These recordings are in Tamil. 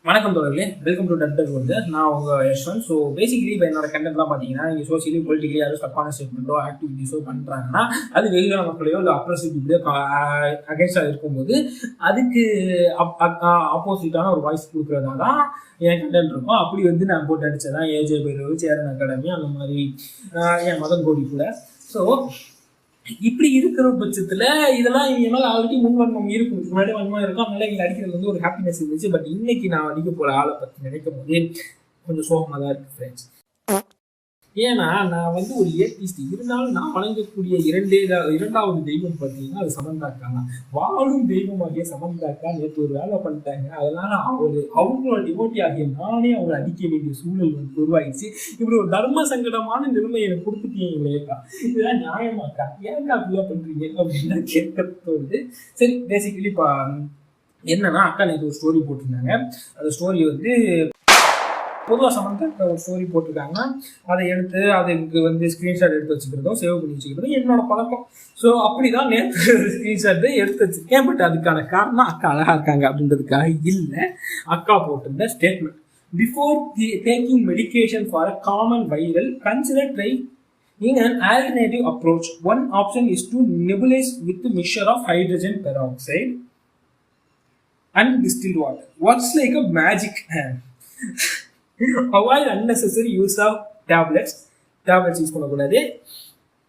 வணக்கம் தோழர்களே, வெல்கம் டு டெக் வந்து நான் உங்கள் யஷ்வந்த். ஸோ பேசிக்கலி இப்போ என்னோட கண்டென்ட்லாம் பார்த்தீங்கன்னா, நீங்கள் சோசியலி பொலிட்டிக்கலி யாரும் தப்பான ஸ்டேட்மெண்ட்டோ ஆக்டிவிட்டீஸோ பண்ணுறாங்கன்னா அது வெகுஜன மக்களையோ இல்லை அப்ரஸிவ் இப்படியோ அகேன்ஸ்டாக இருக்கும்போது அதுக்கு ஆப்போசிட்டான ஒரு வாய்ஸ் கொடுக்குறதா தான் என் கண்டென்ட் இருக்கும். அப்படி வந்து நான் போட்டு அடித்ததான் ஏஜே பைரவ், சேரன் அகாடமி, அந்த மாதிரி என் மதன் கோடி கூட. ஸோ இப்படி இருக்கிற பட்சத்தில் இதெல்லாம் இவங்க மேலே ஆல்ரெடி முன்வன்மம் இருக்கும், முன்னாடி வன்மம் இருக்கும். அதனால எங்களை அடிக்கிறது வந்து ஒரு ஹாப்பினஸ் இருந்துச்சு. பட் இன்னைக்கு நான் அடிக்க போகிற ஆளை பற்றி நினைக்கும் போதே கொஞ்சம் சோகமாக தான் இருக்குது ஃப்ரெண்ட்ஸ். ஏன்னா நான் வந்து ஒரு ஏத்திஸ்ட் இருந்தாலும் நான் வணங்கக்கூடிய இரண்டாவது தெய்வம் பார்த்தீங்கன்னா அது சமந்தாக்கா தான். வாழும் தெய்வமாகிய சமந்தாக்கா நேற்று ஒரு வேலை பண்ணிட்டாங்க. அதனால அவங்களோட டிவோட்டி ஆகிய நானே அவங்களை அடிக்க வேண்டிய சூழல் வந்து உருவாகிடுச்சு. இப்படி ஒரு தர்ம சங்கடமான நிலைமை எனக்கு கொடுத்துட்டீங்களேக்கா, இதெல்லாம் நியாயமாக்கா, ஏன்க்கா அப்படிலாம் பண்றீங்க அப்படின்னு கேட்க தோணுது. சரி, பேசிக்கலி இப்போ என்னன்னா, அக்கா நேற்று ஒரு ஸ்டோரி போட்டிருந்தாங்க. அந்த ஸ்டோரி வந்து பொதுவாக சமந்தாக்கா ஒரு ஸ்டோரி போட்டிருக்காங்கன்னா அதை எடுத்து அதுக்கு வந்து ஸ்க்ரீன்ஷாட் எடுத்து வச்சுக்கிறதும் சேவ் பண்ணி வச்சுக்கிறதும் என்னோட பழக்கம். ஸோ அப்படிதான் நேற்று ஸ்க்ரீன்ஷாட்டு எடுத்து வச்சிருக்கேன். பட் அதுக்கான காரணம் அக்கா அழகா இருக்காங்க அப்படின்றதுக்காக இல்லை. அக்கா போட்டிருந்த statement: before taking medication for a common viral, consider trying an alternative approach. One option is to nebulize with a mixture of hydrogen peroxide and distilled water. Works like a magic hand. Avoid unnecessary use of tablets use பண்ணக்கூடாது.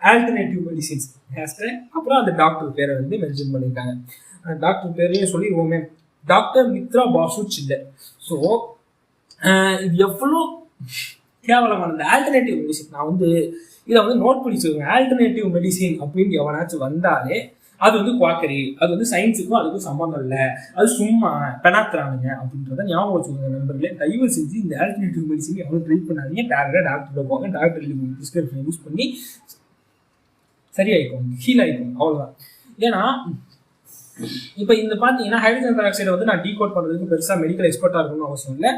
Alternative medicines hashtag. அப்புறம் அந்த டாக்டர் பேரை வந்து மென்ஷன் பண்ணியிருக்காங்க. டாக்டர் பேரையும் சொல்லிடுவோமே, டாக்டர் மித்ரா பாசு சில்லர். ஸோ இது எவ்வளோ கேவலமான இந்த ஆல்டர்னேட்டிவ் மெடிசின். நான் வந்து இதை வந்து நோட் பண்ணி சொல்லுவேன். ஆல்டர்னேட்டிவ் மெடிசின் அப்படின்னு எவனாச்சும் வந்தாலே அது வந்து குவாக்கரி, அது வந்து சயின்ஸுக்கும் அதுக்கும் சம்பந்தம் இல்லை, அது சும்மா பெனாத்துறானுங்க அப்படின்றத ஞாபகம் வச்சுக்கோங்க நண்பர்களே. தயவு செஞ்சு இந்த ஆல்டர்னேட்டிவ் மெடிசின் எவ்வளோ ட்ரை பண்ணாதீங்க. டாக்டர்கிட்ட போங்க, டாக்டர் ப்ரிஸ்கிரிப்ஷன் யூஸ் பண்ணி சரியாயிக்கும், ஹீல் ஆகிக்கும், அவ்வளோதான். ஏன்னா இப்போ இந்த பார்த்தீங்கன்னா ஹைட்ரஜன் பெராக்சைடை வந்து நான் டீகோட் பண்ணுறதுக்கு பெருசாக மெடிக்கல் எக்ஸ்பர்ட்டாக இருக்கணும்னு அவசியம் இல்லை.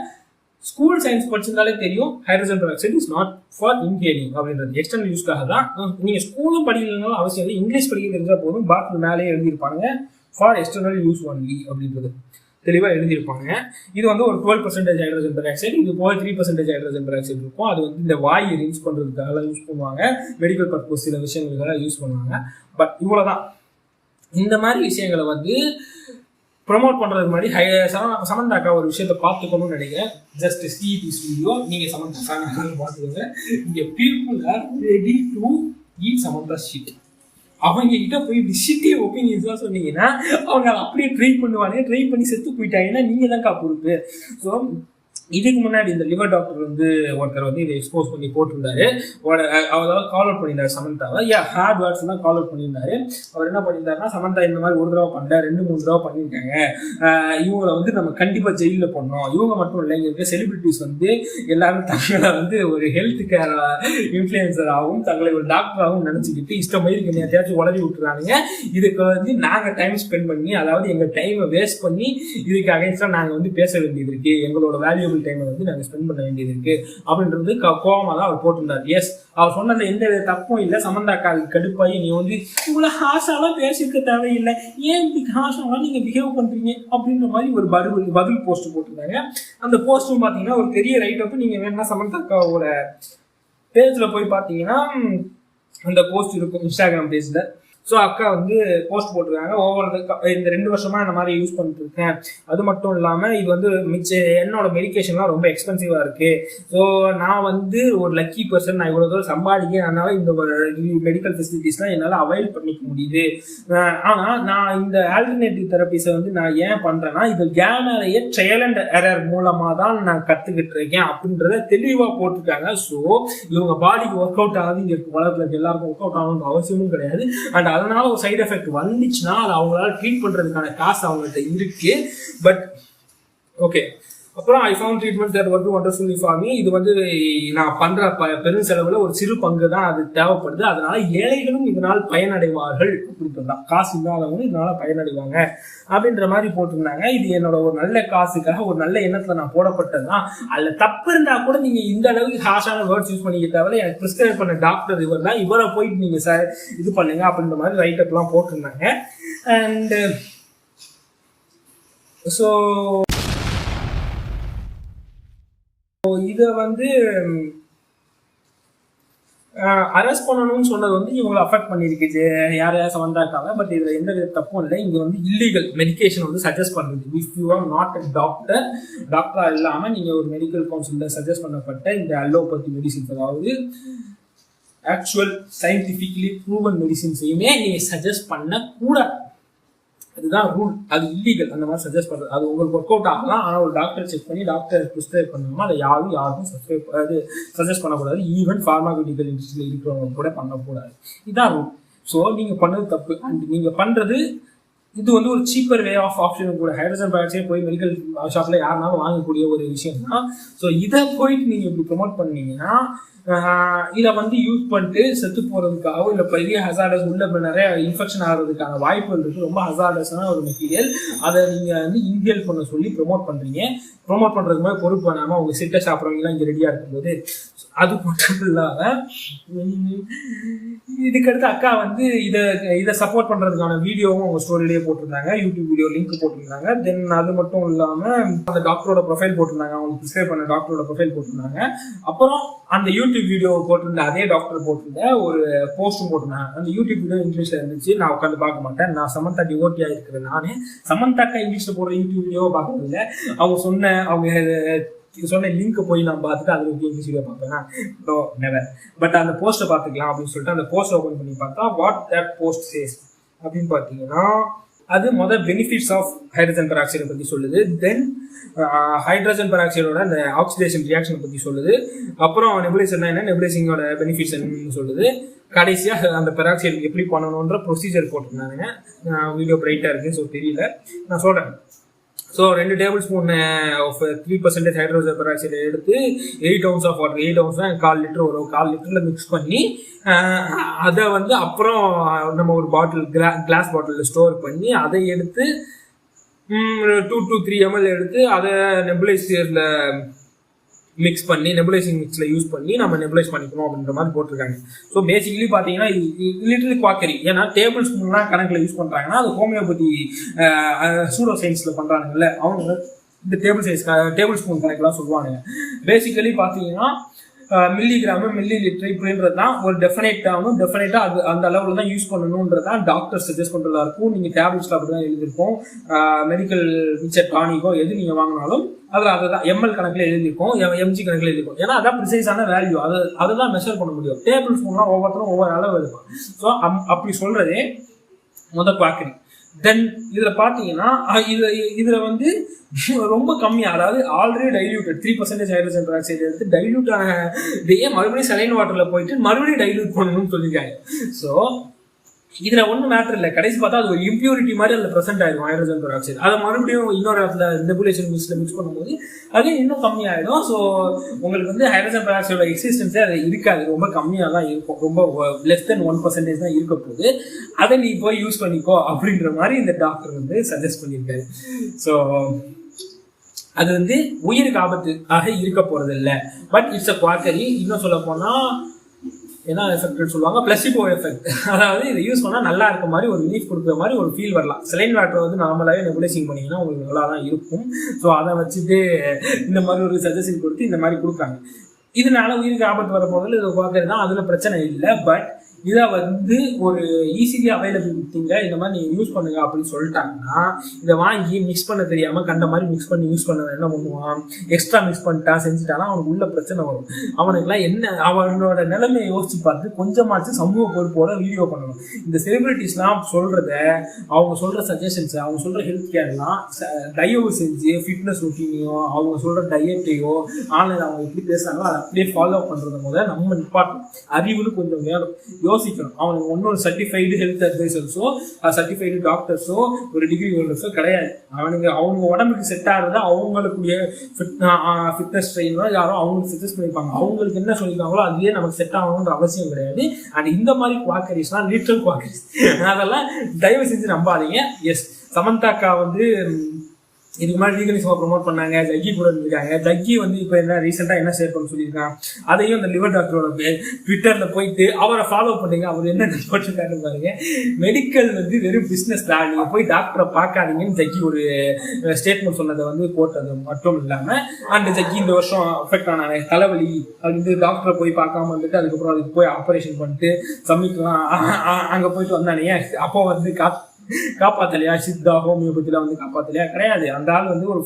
ஸ்கூல் சயின்ஸ் படிச்சிருந்தாலே தெரியும் hydrogen peroxide is not for inhaling அப்படின்றது, எக்ஸ்டர்னல் யூஸ்க்காக தான். நீங்கள் ஸ்கூலும் படிக்கலனாலும் அவசியம் இல்லை, இங்கிலீஷ் படிக்க தெரிஞ்சால் போதும். பாட்டில் மேலே எழுதியிருப்பாங்க ஃபார் எக்ஸ்டர்னல் யூஸ் ஒன்லி அப்படின்றது தெளிவாக எழுதியிருப்பாங்க. இது வந்து ஒரு 12% ஹைட்ரஜன் பெராக்சைடு, இது போக 3% ஹைட்ரஜன் பெராக்சைடு இருக்கும். அது வந்து இந்த வாய் ரின்ஸ் பண்ணுறதுக்காக யூஸ் பண்ணுவாங்க, மெடிக்கல் பர்பஸ் சில விஷயங்களுக்காக யூஸ் பண்ணுவாங்க. பட் இவ்வளோதான். இந்த மாதிரி விஷயங்களை வந்து ப்ரொமோட் பண்ணுறதுக்கு முன்னாடி சமந்தாக்கா ஒரு விஷயத்த பார்த்துக்கணும்னு நினைக்கிறேன். Just see this video. நீங்கள் சமந்தாக்கா பார்த்துக்கோங்க. இங்கே people are ready to eat Samantha shit. அவங்க கிட்ட போய் இப்படி ஷிட்டி ஒப்பீனியன்ஸ் தான் சொன்னீங்கன்னா அவங்க அதை அப்படியே ட்ரை பண்ணுவாங்க. ட்ரை பண்ணி செத்து போயிட்டாங்கன்னா நீங்கள் தான்க்கா பொறுப்பு. ஸோ இதுக்கு முன்னாடி இந்த லிவர் டாக்டர் வந்து ஒருத்தர் வந்து இதை எக்ஸ்போஸ் பண்ணி போட்டிருந்தாரு. அதாவது கால் அவுட் பண்ணியிருந்தாரு சமந்தாவை. ஹார்ட் வேர்ட்ஸ் தான் கால் அவுட் பண்ணியிருந்தாரு. அவர் என்ன பண்ணியிருந்தாருன்னா, சமந்தா இந்த மாதிரி ஒரு தடவை பண்ணல, 2-3 தடவை பண்ணியிருக்காங்க, இவங்களை வந்து நம்ம கண்டிப்பாக ஜெயிலில் பண்ணோம். இவங்க மட்டும் இல்லை, இங்கே இருக்க செலிபிரிட்டிஸ் வந்து எல்லாரும் தங்களை வந்து ஒரு ஹெல்த் கேர் இன்ஃப்ளூயன்சராகவும் தங்களை ஒரு டாக்டராகவும் நினச்சிக்கிட்டு இஷ்டமாதிரி என்னையாச்சும் உளறி விட்டுறானுங்க. இதுக்கு வந்து நாங்கள் டைம் ஸ்பெண்ட் பண்ணி, அதாவது எங்கள் டைமை வேஸ்ட் பண்ணி இதுக்கு அகைன்ஸ்டாக நாங்கள் வந்து பேச வேண்டியது இருக்குது, எங்களோட வேல்யூபிள் டைமை வந்து நாங்கள் ஸ்பெண்ட் பண்ண வேண்டியது இருக்கு அப்படின்றது கோவமாக தான் அவர் போட்டிருந்தார். எஸ், அவர் சொன்னது எந்த வித தப்பும் இல்லை. சமந்தாக்கா கடுப்பாகி நீ வந்து இவ்வளோ ஹாஷாலாம் பேசியிருக்க தேவையில்லை, ஏன் இப்படி ஹாஷாலாம் நீங்கள் பிஹேவ் பண்ணுறீங்க அப்படின்ற மாதிரி ஒரு பதில் போஸ்ட் போட்டிருந்தாங்க. அந்த போஸ்ட்டும் பார்த்தீங்கன்னா ஒரு பெரிய ரைட் அப். நீங்கள் வேணும்னா சமந்தாக்காவோட பேஜில் போய் பார்த்தீங்கன்னா அந்த போஸ்ட் இருக்கும், இன்ஸ்டாகிராம் பேஜில். ஸோ அக்கா வந்து போஸ்ட் போட்டிருக்காங்க. இந்த 2 வருஷமா இந்த மாதிரி யூஸ் பண்ணிட்டு இருக்கேன். அது மட்டும் இல்லாமல் இது வந்து என்னோட மெடிக்கேஷன்லாம் ரொம்ப எக்ஸ்பென்சிவாக இருக்கு. ஸோ நான் வந்து ஒரு லக்கி பர்சன், நான் இவ்வளோ தூரம் சம்பாதிக்க, அதனால இந்த மெடிக்கல் ஃபெசிலிட்டிஸ்லாம் என்னால் அவைல் பண்ணிக்க முடியுது. ஆனால் நான் இந்த ஆல்டர்னேட்டிவ் தெரப்பிஸை வந்து நான் ஏன் பண்ணுறேன்னா, இது கேமரையே ட்ரையல் அண்ட் எரர் மூலமாக தான் நான் கற்றுக்கிட்டு இருக்கேன் அப்படின்றத தெளிவாக போட்டிருக்காங்க. ஸோ இவங்க பாடிக்கு ஒர்க் அவுட் ஆகுது, இங்கே உலகத்தில் எல்லாருக்கும் ஒர்க் அவுட் ஆகணுன்ற அவசியமும் கிடையாது. அண்ட் அதனால ஒரு சைடு எஃபெக்ட் வந்துச்சுன்னா அது அவங்களால ட்ரீட் பண்றதுக்கான காசு அவங்கள்ட்ட இருக்கு. பட் ஓகே, அப்புறம் I found treatment that work wonderfully for me. இது வந்து நான் பண்ற பெரும் செலவுல ஒரு சிறு பங்கு தான் அது தேவைப்படுது. அதனால ஏழைகளும் இதனால் பயனடைவார்கள் அப்படின்றதான், காசு இல்லாதவங்க இதனால பயனடைவாங்க அப்படின்ற மாதிரி போட்டிருந்தாங்க. இது என்னோட ஒரு நல்ல காசுக்காக, ஒரு நல்ல எண்ணத்துல நான் போடப்பட்டதுதான். அதுல தப்பு இருந்தா கூட நீங்க இந்த அளவுக்கு ஹாஷான வேர்ட்ஸ் யூஸ் பண்ணிக்க தேவையில்ல. எனக்கு ப்ரிஸ்கிரைப் பண்ண டாக்டர் இவர் தான், இவரை போயிட்டு நீங்க இது பண்ணுங்க அப்படின்ற மாதிரி ரைட் அப் எல்லாம் போட்டிருந்தாங்க. அண்ட் ஸோ இதை வந்து அரெஸ்ட் பண்ணணும்னு சொன்னது வந்து இவங்களை அஃபெக்ட் பண்ணிருக்கு யாரையா சமந்தாக்காக. பட் இதுல எந்த வித தப்பும் இல்லை. இங்க வந்து இல்லீகல் மெடிக்கேஷன் வந்து சஜஸ்ட் பண்றது. If you are not a டாக்டரா இல்லாம நீங்க ஒரு மெடிக்கல் கவுன்சில்ல சஜஸ்ட் பண்ணப்பட்ட இந்த அலோபதி மெடிசின்ஸ், அதாவது ஆக்சுவல் சயின்டிபிக்கலி ப்ரூவன் மெடிசின்ஸையுமே நீங்க சஜஸ்ட் பண்ண கூடாது. அதுதான் ரூல். அது இல்லீகல் அந்த மாதிரி சஜஸ்ட் பண்றது. அது உங்களுக்கு ஒர்க் அவுட் ஆகலாம், ஆனால் ஒரு டாக்டர் செக் பண்ணி டாக்டர் ப்ரிஸ்கிரைப் பண்ணணுமா அதை யாருக்கும் சஜஸ்ட் பண்ணக்கூடாது. ஈவன் ஃபார்மாசூட்டிக்கல் இண்டஸ்ட்ரியில் இருக்கிறவங்க கூட பண்ணக்கூடாது. இதுதான் ரூல். ஸோ நீங்க பண்ணது தப்பு. அண்ட் நீங்க பண்றது இது வந்து ஒரு சீப்பர் வே ஆஃப் ஆப்ஷன் கூட. ஹைட்ரஜன் பெராக்சைடு போய் மெடிக்கல் ஷாப்ல யாருனாலும் வாங்கக்கூடிய ஒரு விஷயம் தான். ஸோ இதை போயிட்டு நீங்க இப்படி ப்ரொமோட் பண்ணீங்கன்னா இதை வந்து யூஸ் பண்ணிட்டு செத்து போறதுக்காக இல்லை பெரிய ஹசார்டஸ் உள்ள நிறைய இன்ஃபெக்ஷன் ஆகிறதுக்கான வாய்ப்புகள் இருக்கு. ரொம்ப ஹசார்டஸான ஒரு மெட்டீரியல். அதை நீங்க வந்து இன்ஹேல் பண்ண சொல்லி ப்ரொமோட் பண்றீங்க. ப்ரொமோட் பண்றதுக்கு மாதிரி பொறுப்பு பண்ணாம அவங்க சிட்டை சாப்பிட்றவங்கலாம் இங்கே ரெடியா இருக்கும்போது அது மட்டும் இல்லாம இதுக்கடுத்து அக்கா வந்து இதை சப்போர்ட் பண்றதுக்கான வீடியோவும் அவங்க ஸ்டோரியிலேயே போட்டிருந்தாங்க. யூடியூப் வீடியோ லிங்க் போட்டிருந்தாங்க. தென் அது மட்டும் இல்லாம அந்த டாக்டரோட ப்ரொஃபைல் போட்டிருந்தாங்க. அவங்க ப்ரிஸ்கிரைப் பண்ண டாக்டரோட ப்ரொஃபைல் போட்டிருந்தாங்க. அப்புறம் அந்த யூடியூப் வீடியோ போட்டிருந்த அதே டாக்டர் போட்டிருந்த ஒரு போஸ்டும் போட்டிருந்தாங்க. அந்த யூடியூப் வீடியோ இங்கிலீஷ்ல இருந்துச்சு. நான் உட்காந்து பார்க்க மாட்டேன். நான் சமந்தா டிவோட்டியா இருக்கிறேன். நானே சமந்தாக்கா இங்கிலீஷ்ல போடுற யூடியூப் வீடியோவை பார்க்கறது இல்லை. அவங்க சொன்ன லிங்க் போய் நான் பார்த்துட்டு அதில் இங்கிலீஷ் வீடியோ பார்ப்பேன். பட் அந்த போஸ்ட்டை பார்த்துக்கலாம் அப்படின்னு சொல்லிட்டு அந்த போஸ்ட் ஓப்பன் பண்ணி பார்த்தா வாட் தட் போஸ்ட் சேஸ் அப்படின்னு பார்த்தீங்கன்னா அது முதல் பெனிஃபிட்ஸ் ஆஃப் ஹைட்ரஜன் பெராக்சைடை பற்றி சொல்லுது. தென் ஹைட்ரஜன் பெராக்சைடோட அந்த ஆக்சிடேஷன் ரியாக்ஷனை பற்றி சொல்லுது. அப்புறம் நெபுலைசர்னா என்ன, நெபுலைசிங்கோட பெனிஃபிட்ஸ் என்னன்னு சொல்லுது. கடைசியாக அந்த பெராக்சைடு எப்படி பண்ணணுன்ற ப்ரொசீஜர் போட்டிருந்தாங்க. வீடியோ பிரைட்டாக இருக்குது, ஸோ தெரியல, நான் சொல்கிறேன். So 2 tablespoon of 3% hydrogen peroxide எடுத்து 8 ounce of water, 8 ounce 1/4 litre வரும், 1/4 லிட்டரில் மிக்ஸ் பண்ணி அதை வந்து அப்புறம் நம்ம ஒரு பாட்டில் கிளாஸ் பாட்டிலில் ஸ்டோர் பண்ணி அதை எடுத்து 2 to 3 ml எடுத்து அதை நெபுலைசரில் மிக்ஸ் பண்ணி நெபுலைசிங் மிக்ஸில் யூஸ் பண்ணி நம்ம நெபுலைஸ் பண்ணிக்கணும் அப்படின்ற மாதிரி போட்டிருக்காங்க. ஸோ பேசிக்கலி பார்த்தீங்கன்னா லிட்டரலி குவாக்கரி. ஏன்னா டேபிள் ஸ்பூன்லாம் கணக்கில் யூஸ் பண்ணுறாங்கன்னா அது ஹோமியோபதி சூடோ சயின்ஸில் பண்ணுறாங்கல்ல, அவங்க இந்த டேபிள் ஸ்பூன் கணக்கெலாம் சொல்லுவாங்க. பேசிக்கலி பார்த்தீங்கன்னா மில்லிகிராமு மில்லி லிட்டர் இப்படின்றது தான் ஒரு டெஃபினேட்டாக அது அந்த அளவில் தான் யூஸ் பண்ணணுன்றதான் டாக்டர் சஜஸ்ட் பண்ணுறதா இருக்கும். நீங்கள் டேப்லெட்ஸில் அப்படி தான் எழுதியிருக்கோம். மெடிக்கல் மிக்சர் டானிக்கோ எது நீங்கள் வாங்கினாலும் அதில் அதை தான் எம்எல் கணக்கில் எழுதியிருக்கோம், எம்ஜி கணக்கில் எழுதியிருக்கோம். ஏன்னா அதான் ப்ரிசைஸான வேல்யூ, அதை தான் மெஷர் பண்ண முடியும். டேபிள் ஸ்பூன்லாம் ஒவ்வொருத்தரும் ஒவ்வொரு அளவு எடுப்பான். ஸோ அப்படி சொல்கிறதே பார்க்குறீங்க. தென் இதில் பார்த்தீங்கன்னா இதில் வந்து ரொம்ப கம்மியாக, அதாவது ஆல்ரெடி டைல்யூட்டட் 3% ஹைட்ரஜன் பெராக்சைடு எடுத்து டைல்யூட் ஆன இதையே மறுபடியும் சலைன் வாட்டரில் போயிட்டு மறுபடியும் டைல்யூட் பண்ணணும்னு சொல்லியிருக்காங்க. ஸோ இதுல ஒன்றும் மேட்டர் இல்லை. கடைசி பார்த்தா அது ஒரு இம்பியூரிட்டி மாதிரி அதில் ப்ரெசென்ட் ஆயிடும் ஹைட்ரஜன் பெராக்சைடு. அதை மறுபடியும் இன்னொரு இடத்துல நெபுலேஷன் மிக்ஸ் பண்ணும்போது அது இன்னும் கம்மியாயிடும். ஸோ உங்களுக்கு வந்து ஹைட்ரஜன் பெராக்சைடோட எக்ஸிஸ்டன்ஸே அது இருக்காது, ரொம்ப கம்மியாக தான் இருக்கும், ரொம்ப less than 1% தான் இருக்க போகுது. அதை நீ போய் யூஸ் பண்ணிக்கோ அப்படின்ற மாதிரி இந்த டாக்டர் வந்து சஜஸ்ட் பண்ணியிருக்காரு. ஸோ அது வந்து உயிருக்கு ஆபத்தாக இருக்க போறது இல்லை. But it's a quackery. இன்னும் சொல்ல போனா என்ன எஃபெக்ட் சொல்லுவாங்க, பிளசிபோ எஃபெக்ட். அதாவது இதை யூஸ் பண்ணால் நல்லா இருக்க மாதிரி ஒரு ரிலீஃப் கொடுக்குற மாதிரி ஒரு ஃபீல் வரலாம். செலைன் வாட்டர் வந்து நார்மலாகவே நெபுலைசிங் பண்ணிங்கன்னா உங்களுக்கு நல்லா தான் இருக்கும். ஸோ அதை வச்சுட்டு இந்த மாதிரி ஒரு சஜஷன் கொடுத்து இந்த மாதிரி கொடுக்குறாங்க. இதனால உயிருக்கு ஆபத்து வர போதில் இதை பார்க்கறது தான், அதில் பிரச்சனை இல்லை. பட் இதை வந்து ஒரு ஈஸிலி அவைலபிள் திங்க இந்த மாதிரி நீங்கள் யூஸ் பண்ணுங்க அப்படின்னு சொல்லிட்டாங்கன்னா இதை வாங்கி மிக்ஸ் பண்ண தெரியாமல் கண்ட மாதிரி மிக்ஸ் பண்ணி யூஸ் பண்ண என்ன பண்ணுவான், எக்ஸ்ட்ரா மிக்ஸ் பண்ணிட்டா செஞ்சுட்டானா அவனுக்கு உள்ள பிரச்சனை வரும். அவனுக்குலாம் என்ன அவனோட நிலைமையை யோசிச்சு பார்த்து கொஞ்சமாச்சு சமூக பொறுப்போட வீடியோ பண்ணணும். இந்த செலிபிரிட்டிஸ்லாம் சொல்கிறத, அவங்க சொல்கிற சஜஷன்ஸை, அவங்க சொல்கிற ஹெல்த் கேர்லாம் தயவு செஞ்சு ஃபிட்னஸ் ரொட்டீனையோ அவங்க சொல்கிற டயட்டையோ ஆன்லைன் அவங்க எப்படி பேசுகிறாங்களோ அதை அப்படியே ஃபாலோ பண்ணுறது முதல்ல நம்ம நிப்பாட்டணும். அறிவுன்னு கொஞ்சம் வேணும், யோசிக்கணும். அவனுக்கு ஒன்றும் சர்டிஃபைடு ஹெல்த் அட்வைசர்ஸோ சர்டிஃபைடு டாக்டர்ஸோ ஒரு டிகிரி ஹோல்டர்ஸோ கிடையாது. அவங்க உடம்புக்கு செட் ஆகிறத அவங்களுக்குரிய ஃபிட்னஸ் ட்ரெயினோ யாரோ அவங்களுக்கு சஜஸ்ட் பண்ணியிருப்பாங்க. அவங்களுக்கு என்ன சொல்லியிருக்காங்களோ அதுவே நமக்கு செட் ஆகணுன்ற அவசியம் கிடையாது. அண்ட் இந்த மாதிரி குவாக்கரிஸ்லாம் லிட்டரல் குவாக்கரிஸ், அதெல்லாம் தயவு செஞ்சு நம்பாதீங்க. எஸ், சமந்தாக்கா வந்து இதுக்கு மாதிரி லீகலிசமா ப்ரொமோட் பண்ணாங்க. ஜக்கி கூட இருந்திருக்காங்க. ஜக்கி வந்து இப்போ என்ன ரீசெண்டாக என்ன ஷேர் பண்ண சொல்லியிருக்கான், அதையும் அந்த லிவர் டாக்டரோட ட்விட்டர்ல போயிட்டு அவரை ஃபாலோ பண்ணுங்க. அவர் என்ன போட்டிருக்காருன்னு பாருங்க. மெடிக்கல் வந்து வெறும் பிஸ்னஸ் தான், நீங்க போய் டாக்டரை பார்க்காதீங்கன்னு ஜக்கி ஒரு ஸ்டேட்மெண்ட் சொன்னதை வந்து போட்டது மட்டும் இல்லாம, அந்த ஜக்கி இந்த வருஷம் அஃபெக்ட் ஆன தலைவலி அப்படின்னு டாக்டரை போய் பார்க்காம வந்துட்டு அதுக்கப்புறம் அதுக்கு போய் ஆப்ரேஷன் பண்ணிட்டு சம்மிக்கலாம் அங்க போயிட்டு வந்தானே, அப்போ வந்து காப்பாத்தலையா, சித்தா ஹோமியோபதியில வந்து காப்பாத்தலையா? கிடையாது. அந்த ஆள் வந்து ஒரு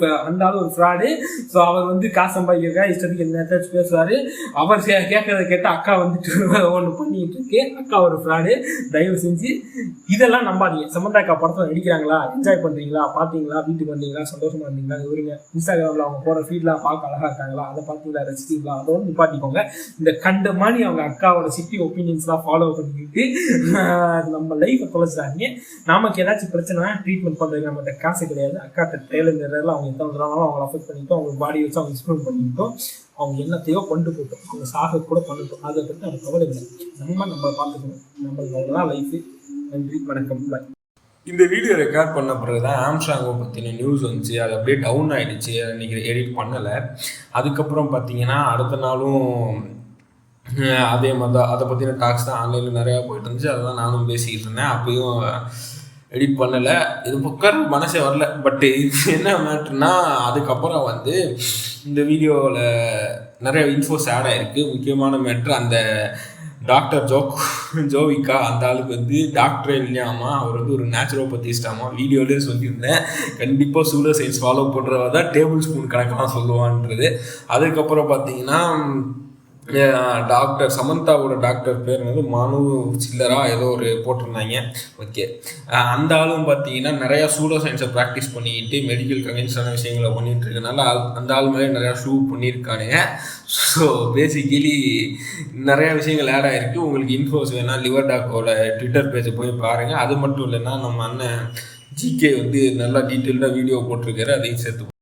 ஃப்ராடு. ஸோ அவர் வந்து காசு சம்பாதிக்கிறா, இஷ்டத்துக்கு எந்த நேரத்தாச்சும் பேசுவாரு. அவர் கேட்கறத கேட்ட அக்கா வந்துட்டு ஒன்று பண்ணிட்டு இருக்கு. அக்கா ஒரு ஃப்ராடு. தயவு செஞ்சு இதெல்லாம் நம்பாதீங்க. சமந்தா அக்கா படத்தை நடிக்கிறாங்களா, என்ஜாய் பண்றீங்களா, பாத்தீங்களா, வீட்டுக்கு வந்தீங்களா, சந்தோஷமா இருந்தீங்களா, விவரிங்க. இன்ஸ்டாகிராம்ல அவங்க போற ஃபீட்லாம் பார்க்க அழகா இருக்காங்களா, அதை பார்த்தீங்களா, ரசிச்சிங்களா, அதோட நிப்பாட்டிக்கோங்க. இந்த கண்ட மாதிரி அவங்க அக்காவோட சிட்டி ஒப்பீனியன்ஸ்லாம் ஃபாலோ பண்ணிக்கிட்டு நம்ம லைஃபை தொலைச்சிட்டாங்க. நமக்கு ஏதாச்சும் பிரச்சனை ட்ரீட்மெண்ட் பண்றது நம்மகிட்ட காசு கிடையாது. அக்காட்ட ட்ரெயிலர் நேரில் அவங்க எத்தனை தடவை அவங்க அஃபெக்ட் பண்ணிட்டோம், அவங்க பாடி வச்சு அவங்க எக்ஸ்பிளைன் பண்ணிட்டோம், அவங்க என்னத்தையோ கொண்டு போட்டோம், அவங்க சாக கூட பண்ணிட்டோம். அதை பற்றி அவங்க கவலை இல்லை. நம்மளை பார்த்துக்கணும். நம்மளுக்கு அவ்வளோதான் லைஃபு. நன்றி, வணக்கம், பாய். இந்த வீடியோ ரெக்கார்ட் பண்ண பிறகு தான் ஆம்ஸ்ட்ராங்கை பற்றின நியூஸ் வந்துச்சு. அது அப்படியே டவுன் ஆகிடுச்சு. அன்றைக்கி எடிட் பண்ணலை. அதுக்கப்புறம் பார்த்தீங்கன்னா அடுத்த நாளும் அதே மாதிரி தான் அதை பற்றின டாக்ஸ் தான் ஆன்லைனில் நிறையா போயிட்டு இருந்துச்சு. அதெல்லாம் நானும் பேசிக்கிட்டு இருந்தேன். அப்பயும் எடிட் பண்ணலை. இது பக்கம் மனசே வரல. பட் இது என்ன மேட்ருனா, அதுக்கப்புறம் வந்து இந்த வீடியோவில் நிறைய இன்ஃபோஸ் ஆட் ஆகிருக்கு. முக்கியமான மேட்ரு, அந்த டாக்டர் ஜோவிகா அந்த ஆளுக்கு வந்து டாக்டரே இல்லையாமா, அவர் வந்து ஒரு நேச்சுரோபதிஸ்டாமா. வீடியோலேயே சொல்லியிருந்தேன், கண்டிப்பாக சூடோ சயின்ஸ் ஃபாலோ பண்ணுறவ தான் டேபிள் ஸ்பூன் கணக்கெல்லாம் சொல்லுவான்றது. அதுக்கப்புறம் பார்த்தீங்கன்னா டாக்டர் சமந்தாவோட டாக்டர் பேர் வந்து மனு சில்லரா ஏதோ ஒரு போட்டிருந்தாங்க. ஓகே, அந்த ஆளும் பார்த்தீங்கன்னா நிறையா சூடோ சயின்ஸை ப்ராக்டிஸ் பண்ணிக்கிட்டு மெடிக்கல் கன்வென்ஷனான விஷயங்களை பண்ணிட்டு இருக்கனால அந்த ஆள் மேலே நிறையா ஷூ பண்ணியிருக்கானுங்க. ஸோ பேசிக்கலி நிறையா விஷயங்கள் ஆட் ஆகிருக்கு. உங்களுக்கு இன்ஃபோஸ் வேணால் லிவர் டாக்கோட ட்விட்டர் பேஜை போய் பாருங்கள். அது மட்டும் இல்லைன்னா நம்ம அண்ணன் ஜிகே வந்து நல்லா டீட்டெயில்டாக வீடியோ போட்டிருக்காரு, அதையும் சேர்த்து